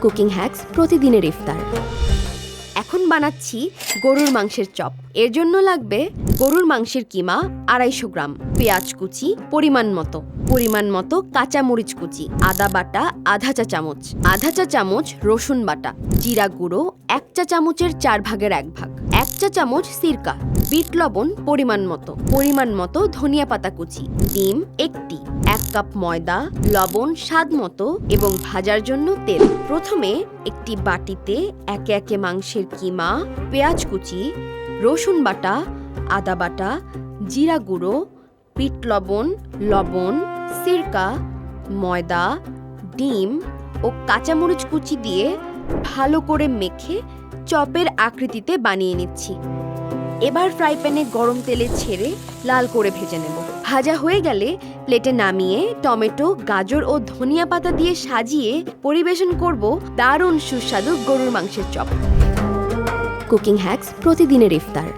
Cooking hacks প্রতিদিনের ইফতার। এখন বানাচ্ছি গরুর মাংসের চপ। এর জন্য লাগবে গরুর মাংসের কিমা 250 গ্রাম, পেঁয়াজ কুচি পরিমাণ মতো কাঁচা মরিচ কুচি, আদা বাটা আধা চা চামচ, আধা চা চামচ রসুন বাটা, জিরা গুঁড়ো 1 চা চামচের 4 ভাগের 1 ভাগ, 1 চা চামচ সিরকা, বিট লবণ পরিমাণ মতো ধনিয়া পাতা কুচি, ডিম 1টি, 1 কাপ ময়দা, লবণ স্বাদ মতো এবং ভাজার জন্য তেল। প্রথমে একটি বাটিতে একে একে মাংসের কিমা, পেঁয়াজ কুচি, রসুন বাটা, আদা বাটা, জিরা গুঁড়ো, বিট লবণ, সিরকা, ময়দা, ডিম ও কাঁচামরিচ কুচি দিয়ে ভালো করে মেখে চপের আকৃতিতে বানিয়ে নিচ্ছি। এবার ফ্রাই প্যানে গরম তেলে ছেড়ে লাল করে ভেজে নেব। ভাজা হয়ে গেলে প্লেটে নামিয়ে টমেটো, গাজর ও ধনিয়া পাতা দিয়ে সাজিয়ে পরিবেশন করব দারুণ সুস্বাদু গরুর মাংসের চপ। কুকিং হ্যাক্স প্রতিদিনের ইফতার।